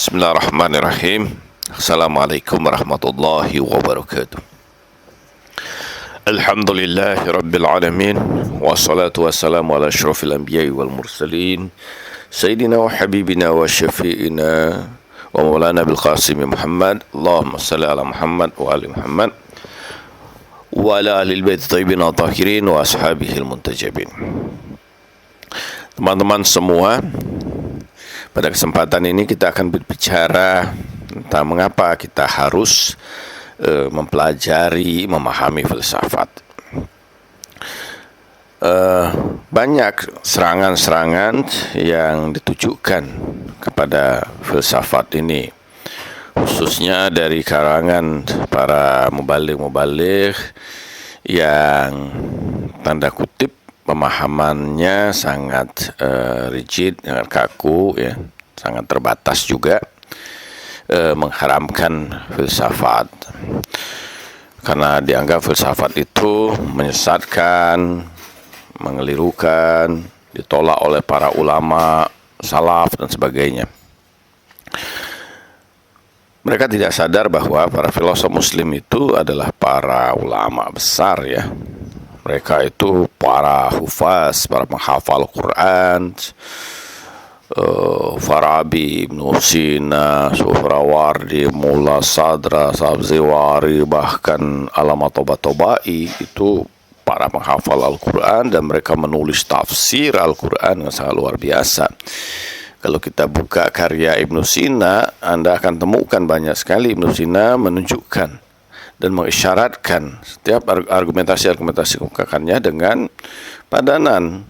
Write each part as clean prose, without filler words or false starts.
Bismillahirrahmanirrahim. Assalamualaikum warahmatullahi wabarakatuh. Alhamdulillahi rabbil alamin. Wassalatu wassalamu ala asyrafil anbiya'i wal mursalin Sayyidina wa habibina wa syafi'ina wa maulana bil qasimi Muhammad. Allahumma salli ala Muhammad wa ali Muhammad wa ala ahlil bait thayyibin wa tahirin wa ashabihil muntajabin. Teman-teman semua, pada kesempatan ini kita akan berbicara tentang mengapa kita harus mempelajari, memahami filsafat. Banyak serangan-serangan yang ditujukan kepada filsafat ini, khususnya dari kalangan para mubaligh-mubaligh yang tanda kutip pemahamannya sangat rigid, sangat kaku, ya, sangat terbatas juga, mengharamkan filsafat karena dianggap filsafat itu menyesatkan, mengelirukan, ditolak oleh para ulama salaf dan sebagainya. Mereka tidak sadar bahwa para filosof muslim itu adalah para ulama besar, ya. Mereka itu para hufaz, para penghafal Quran, Farabi, Ibnu Sina, Suhrawardi, Mulla Sadra, Sabziwari, bahkan Alama Toba-Tobai, itu para penghafal Al-Quran, dan mereka menulis tafsir Al-Quran yang sangat luar biasa. Kalau kita buka karya Ibnu Sina, Anda akan temukan banyak sekali Ibnu Sina menunjukkan dan mengisyaratkan setiap argumentasi-argumentasi ungkapannya dengan padanan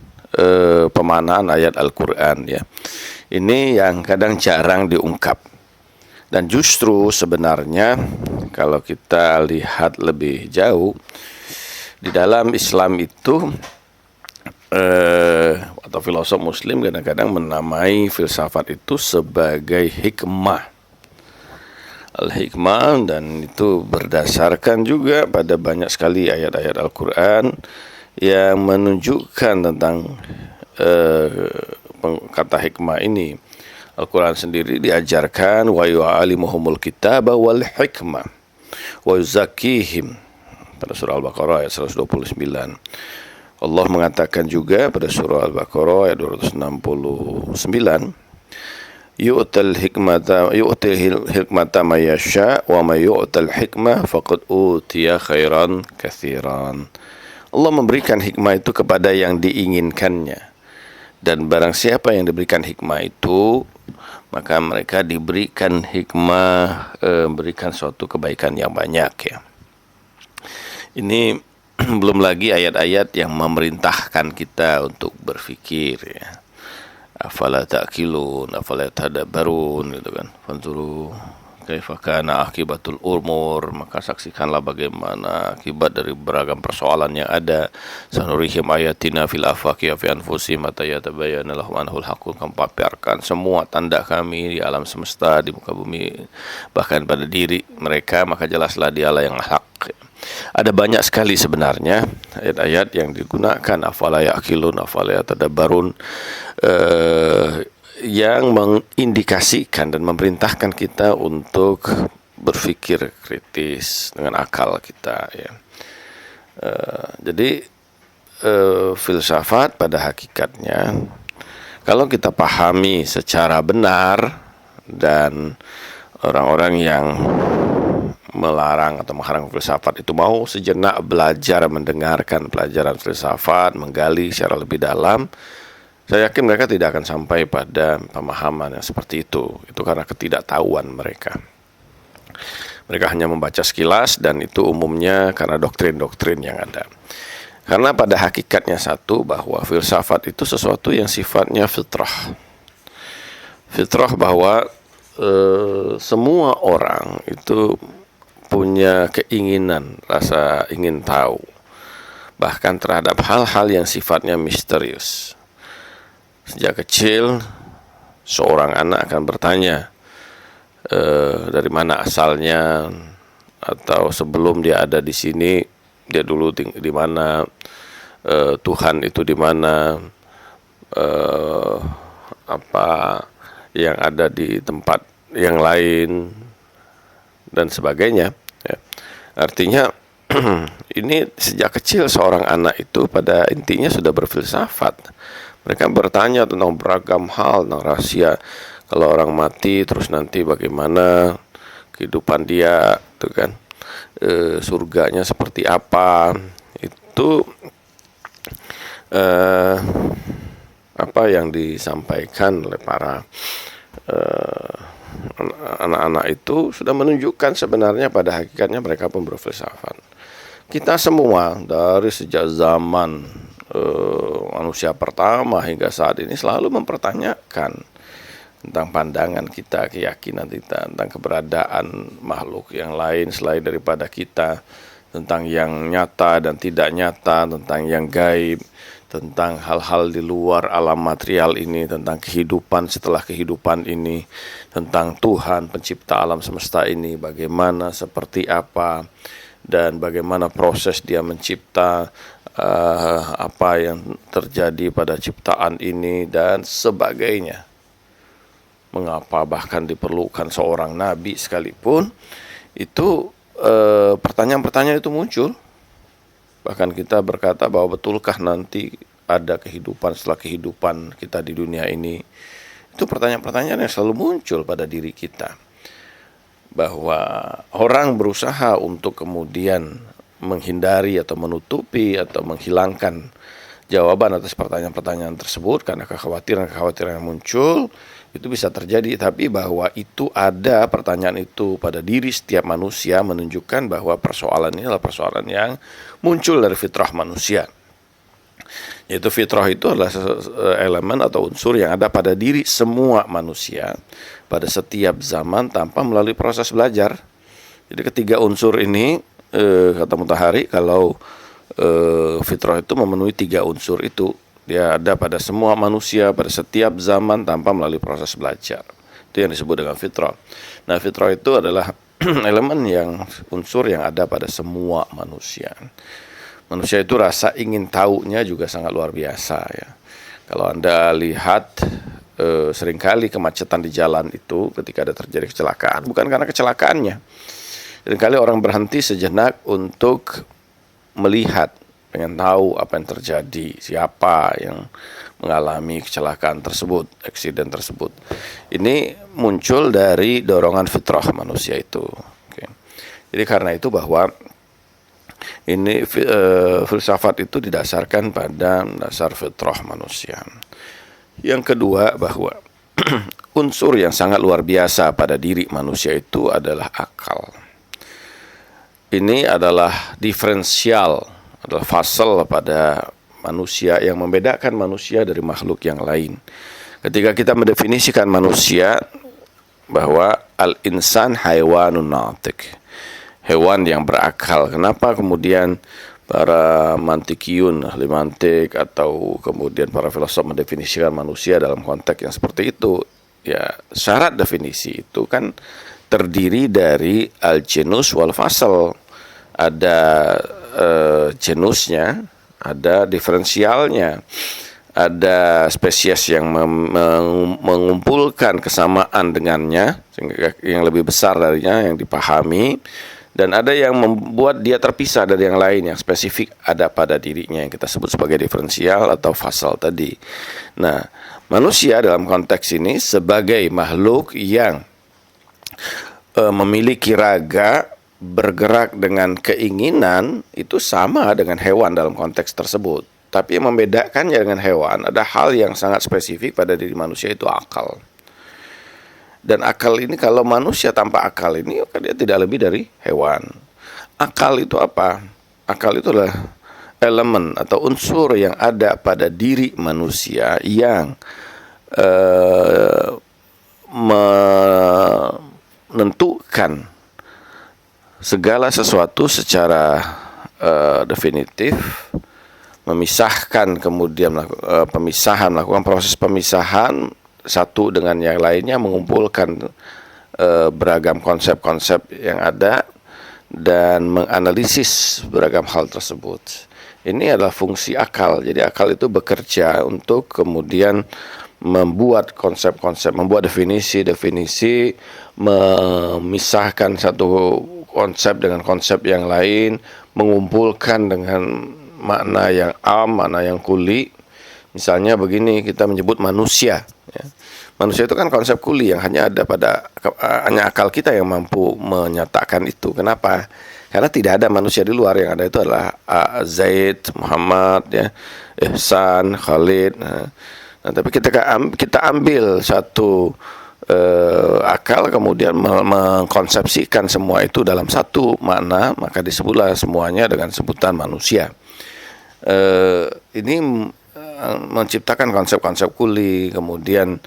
pemanaan ayat Al-Quran, ya. Ini yang kadang jarang diungkap. Dan justru sebenarnya kalau kita lihat lebih jauh, di dalam Islam itu atau filosof muslim kadang-kadang menamai filsafat itu sebagai hikmah. Al-hikmah, dan itu berdasarkan juga pada banyak sekali ayat-ayat Al-Quran yang menunjukkan tentang kata hikmah ini. Al-Quran sendiri diajarkan wa yu'allimuhumul kitaba wal hikmah wa yuzakkihim pada surah Al-Baqarah ayat 129. Allah mengatakan juga pada surah Al-Baqarah ayat 269, yu'tal hikmata may yasha wa may yu'tal hikmah faqad utiya khairan katsiran. Allah memberikan hikmah itu kepada yang diinginkannya, dan barang siapa yang diberikan hikmah itu, maka mereka diberikan hikmah, memberikan suatu kebaikan yang banyak, ya. Ini belum lagi ayat-ayat yang memerintahkan kita untuk berfikir, ya. Afala ta'qilun, afala tadabbarun, gitu kan. Fanzuru kaifa kana akibatul umur, maka saksikanlah bagaimana akibat dari beragam persoalan yang ada. Sanurihim ayatina fil afaqi wa fi anfusihim hatta yatabayyana lahum annahu al-haqqu. Kami paparkan semua tanda kami di alam semesta, di muka bumi, bahkan pada diri mereka, maka jelaslah dialah yang hak. Ada banyak sekali sebenarnya ayat-ayat yang digunakan afala yaqilun, afala tadabbarun, yang mengindikasikan dan memerintahkan kita untuk berpikir kritis dengan akal kita, ya. Jadi filsafat pada hakikatnya, kalau kita pahami secara benar, dan orang-orang yang melarang atau menghalang filsafat itu mau sejenak belajar, mendengarkan pelajaran filsafat, menggali secara lebih dalam, saya yakin mereka tidak akan sampai pada pemahaman yang seperti itu. Itu karena ketidaktahuan mereka. Mereka hanya membaca sekilas, dan itu umumnya karena doktrin-doktrin yang ada. Karena pada hakikatnya satu, bahwa filsafat itu sesuatu yang sifatnya fitrah. Fitrah bahwa semua orang itu punya keinginan, rasa ingin tahu, bahkan terhadap hal-hal yang sifatnya misterius. Sejak kecil, seorang anak akan bertanya dari mana asalnya, atau sebelum dia ada di sini, dia dulu di mana, Tuhan itu di mana, apa yang ada di tempat yang lain dan sebagainya. Ya. Artinya ini sejak kecil seorang anak itu pada intinya sudah berfilsafat. Mereka bertanya tentang beragam hal, tentang rahasia. Kalau orang mati, terus nanti bagaimana kehidupan dia, tuh kan, surganya seperti apa? Itu apa yang disampaikan oleh para anak-anak itu sudah menunjukkan sebenarnya pada hakikatnya mereka pun berfilsafat. Kita semua dari sejak zaman manusia pertama hingga saat ini selalu mempertanyakan tentang pandangan kita, keyakinan kita, tentang keberadaan makhluk yang lain selain daripada kita, tentang yang nyata dan tidak nyata, tentang yang gaib, tentang hal-hal di luar alam material ini, tentang kehidupan setelah kehidupan ini, tentang Tuhan pencipta alam semesta ini, bagaimana, seperti apa, dan bagaimana proses dia mencipta, apa yang terjadi pada ciptaan ini, dan sebagainya. Mengapa bahkan diperlukan seorang nabi sekalipun, itu pertanyaan-pertanyaan itu muncul. Bahkan kita berkata bahwa betulkah nanti ada kehidupan setelah kehidupan kita di dunia ini. Itu pertanyaan-pertanyaan yang selalu muncul pada diri kita. Bahwa orang berusaha untuk kemudian menghindari atau menutupi atau menghilangkan jawaban atas pertanyaan-pertanyaan tersebut karena kekhawatiran-kekhawatiran yang muncul. Itu bisa terjadi, tapi bahwa itu ada pertanyaan itu pada diri setiap manusia menunjukkan bahwa persoalan ini adalah persoalan yang muncul dari fitrah manusia. Yaitu fitrah itu adalah elemen atau unsur yang ada pada diri semua manusia pada setiap zaman tanpa melalui proses belajar. Jadi ketiga unsur ini, kata Mutahari, kalau fitrah itu memenuhi tiga unsur itu, dia ada pada semua manusia pada setiap zaman tanpa melalui proses belajar. Itu yang disebut dengan fitrah. Nah, fitrah itu adalah elemen yang unsur yang ada pada semua manusia. Manusia itu rasa ingin tahunya juga sangat luar biasa ya. Kalau Anda lihat seringkali kemacetan di jalan itu ketika ada terjadi kecelakaan, bukan karena kecelakaannya. Seringkali orang berhenti sejenak untuk melihat, pengen tahu apa yang terjadi, siapa yang mengalami kecelakaan tersebut, eksiden tersebut. Ini muncul dari dorongan fitrah manusia itu. Oke. Jadi karena itu bahwa ini filsafat itu didasarkan pada dasar fitrah manusia. Yang kedua bahwa unsur yang sangat luar biasa pada diri manusia itu adalah akal. Ini adalah diferensial, adalah fasal pada manusia yang membedakan manusia dari makhluk yang lain. Ketika kita mendefinisikan manusia bahwa al-insan haywanun natik, hewan yang berakal. Kenapa kemudian para mantikiyun, ahli mantik, atau kemudian para filosof mendefinisikan manusia dalam konteks yang seperti itu? Ya, syarat definisi itu kan terdiri dari al-genus wal fasal. Ada genusnya, ada diferensialnya, ada spesies yang mengumpulkan kesamaan dengannya sehingga yang lebih besar darinya yang dipahami, dan ada yang membuat dia terpisah dari yang lain yang spesifik ada pada dirinya yang kita sebut sebagai diferensial atau fasal tadi. Nah, manusia dalam konteks ini sebagai makhluk yang memiliki raga, bergerak dengan keinginan, itu sama dengan hewan dalam konteks tersebut. Tapi yang membedakannya dengan hewan ada hal yang sangat spesifik pada diri manusia, itu akal. Dan akal ini, kalau manusia tanpa akal ini, dia tidak lebih dari hewan. Akal itu apa? Akal itu adalah elemen atau unsur yang ada pada diri manusia yang menentukan segala sesuatu secara definitif, memisahkan, kemudian melakukan proses pemisahan satu dengan yang lainnya, mengumpulkan beragam konsep-konsep yang ada dan menganalisis beragam hal tersebut. Ini adalah fungsi akal. Jadi akal itu bekerja untuk kemudian membuat konsep-konsep, membuat definisi-definisi, memisahkan satu konsep dengan konsep yang lain, mengumpulkan dengan makna yang am, makna yang kuli. Misalnya begini, kita menyebut manusia, ya. Manusia itu kan konsep kuli yang hanya ada hanya akal kita yang mampu menyatakan itu. Kenapa? Karena tidak ada manusia di luar, yang ada itu adalah Zaid, Muhammad, ya, Ihsan, Khalid. Nah, tapi kita ambil satu akal, kemudian mengkonsepsikan semua itu dalam satu makna, maka disebutlah semuanya dengan sebutan manusia. Ini menciptakan konsep-konsep kuli, kemudian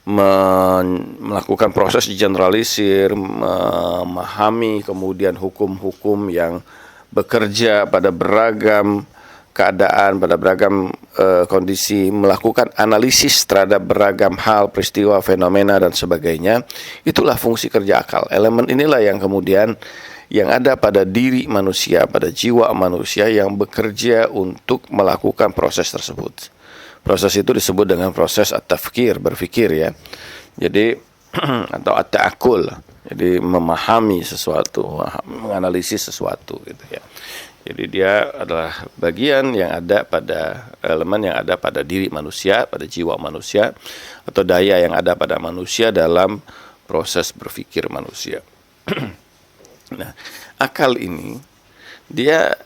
melakukan proses generalisir, memahami kemudian hukum-hukum yang bekerja pada beragam keadaan, pada beragam kondisi, melakukan analisis terhadap beragam hal, peristiwa, fenomena, dan sebagainya. Itulah fungsi kerja akal. Elemen inilah yang kemudian yang ada pada diri manusia, pada jiwa manusia yang bekerja untuk melakukan proses tersebut. Proses itu disebut dengan proses at-tafkir, berpikir, ya. Jadi atau at-ta'akul. Jadi memahami sesuatu, menganalisis sesuatu, gitu, ya. Jadi dia adalah bagian yang ada pada elemen yang ada pada diri manusia, pada jiwa manusia, atau daya yang ada pada manusia dalam proses berpikir manusia. Nah, akal ini dia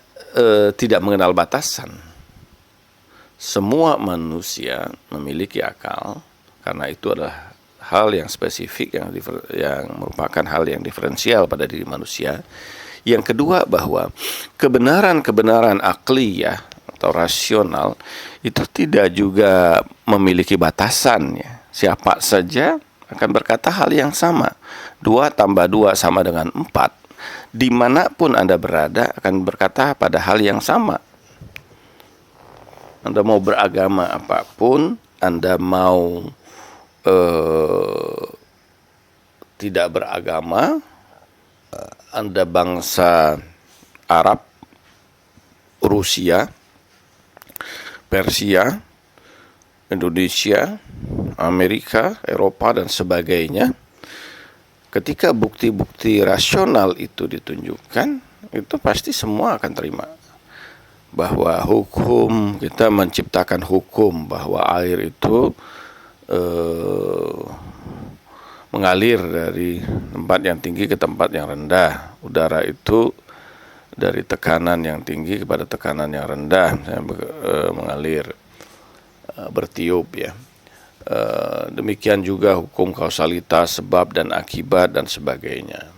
tidak mengenal batasan. Semua manusia memiliki akal, karena itu adalah hal yang spesifik, yang merupakan hal yang diferensial pada diri manusia. Yang kedua, bahwa kebenaran-kebenaran akliyah atau rasional itu tidak juga memiliki batasan, ya. Siapa saja akan berkata hal yang sama. 2 tambah 2 sama dengan 4. Dimanapun Anda berada akan berkata pada hal yang sama. Anda mau beragama apapun, Anda mau tidak beragama, Anda bangsa Arab, Rusia, Persia, Indonesia, Amerika, Eropa, dan sebagainya, ketika bukti-bukti rasional itu ditunjukkan, itu pasti semua akan terima. Bahwa hukum, kita menciptakan hukum bahwa air itu mengalir dari tempat yang tinggi ke tempat yang rendah. Udara itu dari tekanan yang tinggi kepada tekanan yang rendah, mengalir, bertiup, ya. Demikian juga hukum kausalitas, sebab dan akibat, dan sebagainya.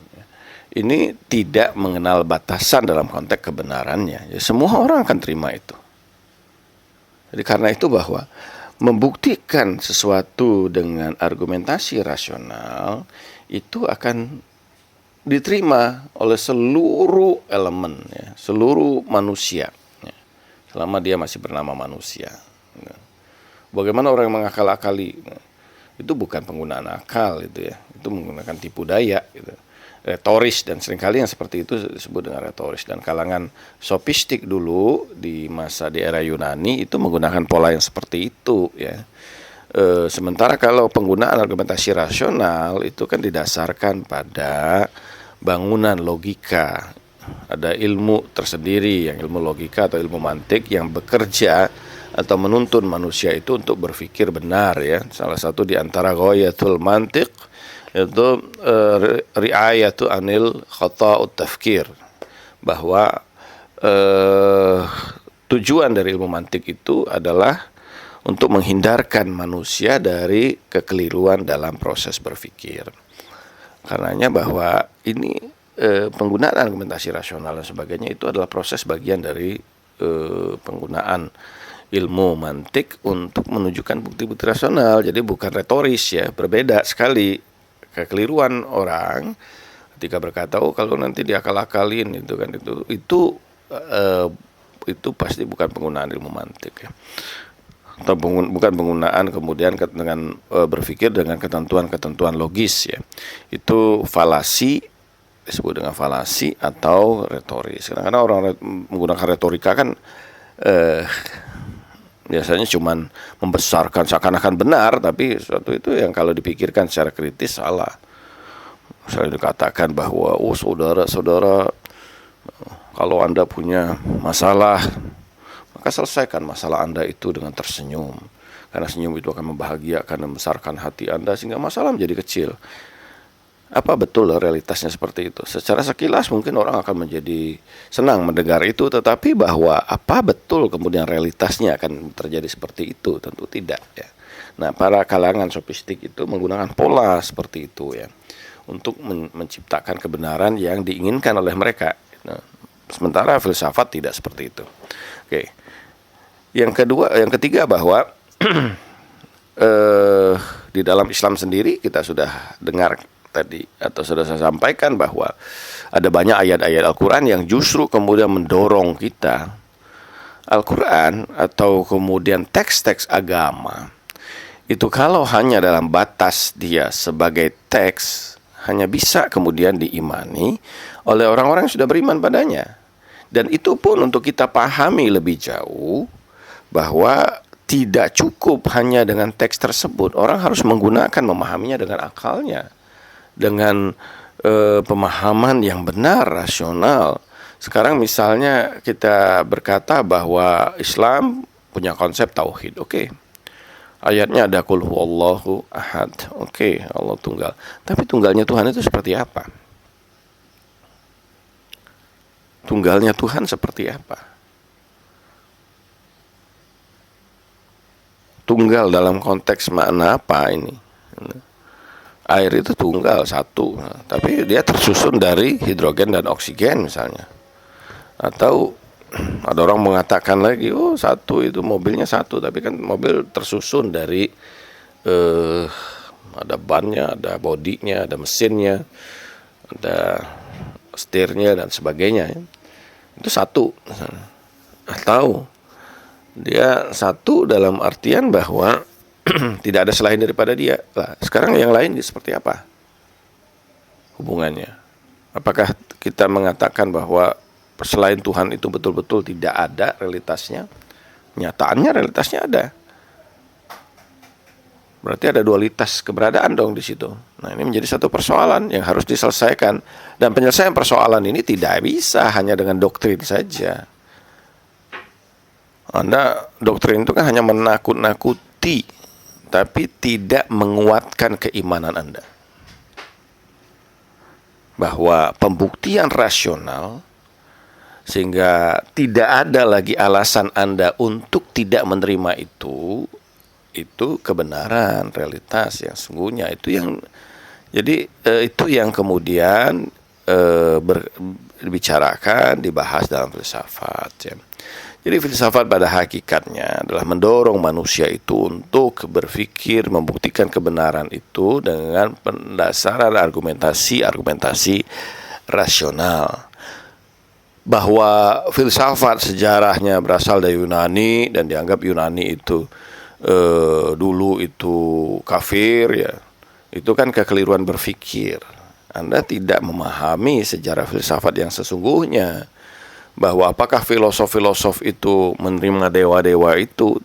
Ini tidak mengenal batasan dalam konteks kebenarannya. Ya, semua orang akan terima itu. Jadi karena itu bahwa membuktikan sesuatu dengan argumentasi rasional itu akan diterima oleh seluruh elemen, ya, seluruh manusia, ya, selama dia masih bernama manusia. Bagaimana orang yang mengakal-akali? Itu bukan penggunaan akal, itu, ya. Itu menggunakan tipu daya, gitu. Retoris, dan seringkali yang seperti itu disebut dengan retoris. Dan kalangan sofistik dulu di era Yunani itu menggunakan pola yang seperti itu, ya. Sementara kalau penggunaan argumentasi rasional itu kan didasarkan pada bangunan logika. Ada ilmu tersendiri, yang ilmu logika atau ilmu mantik, yang bekerja atau menuntun manusia itu untuk berpikir benar, ya. Salah satu di antara ghayatul mantik itu ri'ayatu anil khata'ut tafkir, bahwa tujuan dari ilmu mantik itu adalah untuk menghindarkan manusia dari kekeliruan dalam proses berpikir. Karenanya bahwa ini penggunaan argumentasi rasional dan sebagainya itu adalah proses bagian dari penggunaan ilmu mantik untuk menunjukkan bukti-bukti rasional. Jadi bukan retoris, ya. Berbeda sekali. Kekeliruan orang ketika berkata, oh kalau nanti diakal-akalin itu kan itu pasti bukan penggunaan ilmu mantik, ya. Atau bukan penggunaan kemudian dengan berpikir dengan ketentuan-ketentuan logis, ya. Itu falasi, disebut dengan falasi atau retoris. Karena orang menggunakan retorika kan Biasanya cuman membesarkan seakan-akan benar, tapi sesuatu itu yang kalau dipikirkan secara kritis salah. Misalnya dikatakan bahwa saudara-saudara, kalau Anda punya masalah, maka selesaikan masalah Anda itu dengan tersenyum. Karena senyum itu akan membahagiakan dan membesarkan hati Anda sehingga masalah menjadi kecil. Apa betul realitasnya seperti itu? Secara sekilas mungkin orang akan menjadi senang mendengar itu, tetapi bahwa apa betul kemudian realitasnya akan terjadi seperti itu? Tentu tidak ya. Nah, para kalangan sofistik itu menggunakan pola seperti itu ya, untuk menciptakan kebenaran yang diinginkan oleh mereka. Nah, sementara filsafat tidak seperti itu. Oke. Yang ketiga bahwa di dalam Islam sendiri kita sudah dengar tadi atau sudah saya sampaikan bahwa ada banyak ayat-ayat Al-Quran yang justru kemudian mendorong kita Al-Quran atau kemudian teks-teks agama itu kalau hanya dalam batas dia sebagai teks hanya bisa kemudian diimani oleh orang-orang yang sudah beriman padanya. Dan itu pun untuk kita pahami lebih jauh bahwa tidak cukup hanya dengan teks tersebut. Orang harus menggunakan, memahaminya dengan akalnya, dengan pemahaman yang benar, rasional. Sekarang misalnya kita berkata bahwa Islam punya konsep tauhid. Oke. Ayatnya ada qul huwallahu ahad. Oke, Allah tunggal. Tapi tunggalnya Tuhan itu seperti apa? Tunggalnya Tuhan seperti apa? Tunggal dalam konteks makna apa ini? Air itu tunggal satu, tapi dia tersusun dari hidrogen dan oksigen misalnya. Atau ada orang mengatakan lagi, oh satu itu mobilnya satu, tapi kan mobil tersusun dari ada bannya, ada bodinya, ada mesinnya, ada setirnya dan sebagainya. Itu satu. Atau dia satu dalam artian bahwa tidak ada selain daripada dia. Lah, sekarang yang lain seperti apa hubungannya? Apakah kita mengatakan bahwa selain Tuhan itu betul-betul tidak ada realitasnya? Nyataannya realitasnya ada. Berarti ada dualitas keberadaan dong di situ. Nah, ini menjadi satu persoalan yang harus diselesaikan. Dan penyelesaian persoalan ini tidak bisa hanya dengan doktrin saja. Anda doktrin itu kan hanya menakut-nakuti, tapi tidak menguatkan keimanan Anda. Bahwa pembuktian rasional, sehingga tidak ada lagi alasan Anda untuk tidak menerima itu kebenaran, realitas yang sungguhnya. Itu yang, jadi itu yang kemudian dibicarakan, dibahas dalam filsafat ya. Jadi filsafat pada hakikatnya adalah mendorong manusia itu untuk berpikir, membuktikan kebenaran itu dengan pendasaran argumentasi rasional. Bahwa filsafat sejarahnya berasal dari Yunani dan dianggap Yunani itu dulu itu kafir ya. Itu kan kekeliruan berpikir. Anda tidak memahami sejarah filsafat yang sesungguhnya. Bahwa apakah filosof-filosof itu menerima dewa-dewa itu?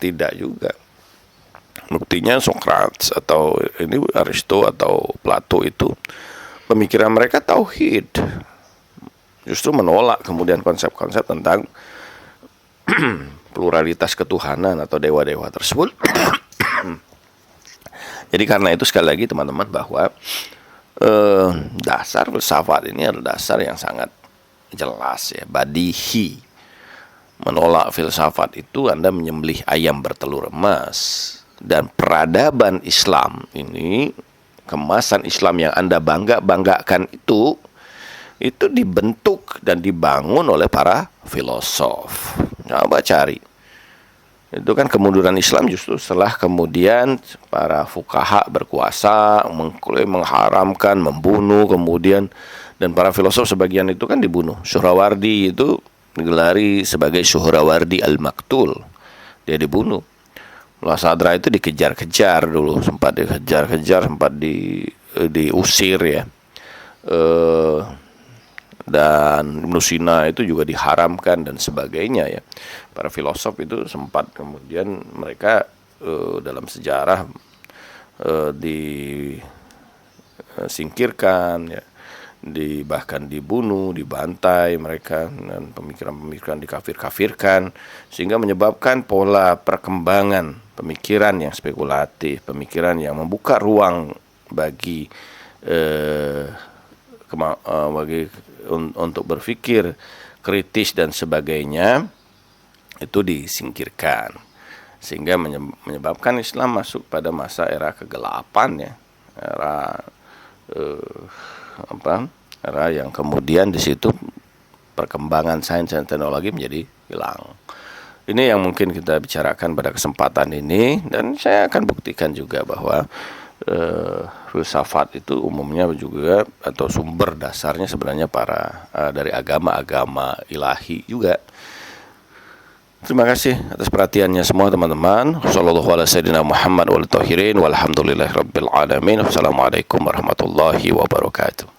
Tidak juga. Buktinya Socrates atau ini Aristo atau Plato itu pemikiran mereka tauhid. Justru menolak kemudian konsep-konsep tentang pluralitas ketuhanan atau dewa-dewa tersebut. Jadi karena itu sekali lagi teman-teman bahwa dasar filsafat ini adalah dasar yang sangat jelas ya, badihi. Menolak filsafat itu Anda menyembelih ayam bertelur emas. Dan peradaban Islam ini, kemasan Islam yang Anda banggakan itu dibentuk dan dibangun oleh para filosof. Coba cari. Itu kan kemunduran Islam justru setelah kemudian para fuqaha berkuasa, mengharamkan, membunuh, kemudian dan para filosof sebagian itu kan dibunuh. Suhrawardi itu digelari sebagai Suhrawardi al-Maktul. Dia dibunuh. Mullah Sadra itu dikejar-kejar dulu, sempat dikejar-kejar, sempat diusir ya. dan Ibnu Sina itu juga diharamkan dan sebagainya ya. Para filosof itu sempat kemudian mereka dalam sejarah disingkirkan ya, bahkan dibunuh, dibantai mereka, dan pemikiran-pemikiran dikafir-kafirkan, sehingga menyebabkan pola perkembangan pemikiran yang spekulatif, pemikiran yang membuka ruang bagi untuk berpikir kritis dan sebagainya itu disingkirkan, sehingga menyebabkan Islam masuk pada masa era kegelapan ya, era yang kemudian di situ perkembangan sains dan teknologi menjadi hilang. Ini yang mungkin kita bicarakan pada kesempatan ini, dan saya akan buktikan juga bahwa filsafat itu umumnya juga atau sumber dasarnya sebenarnya dari agama-agama ilahi juga. Terima kasih atas perhatiannya semua teman-teman. Sallallahu alaihi wasallam Muhammad wal tahirin walhamdulillahirabbil alamin. Wassalamualaikum warahmatullahi wabarakatuh.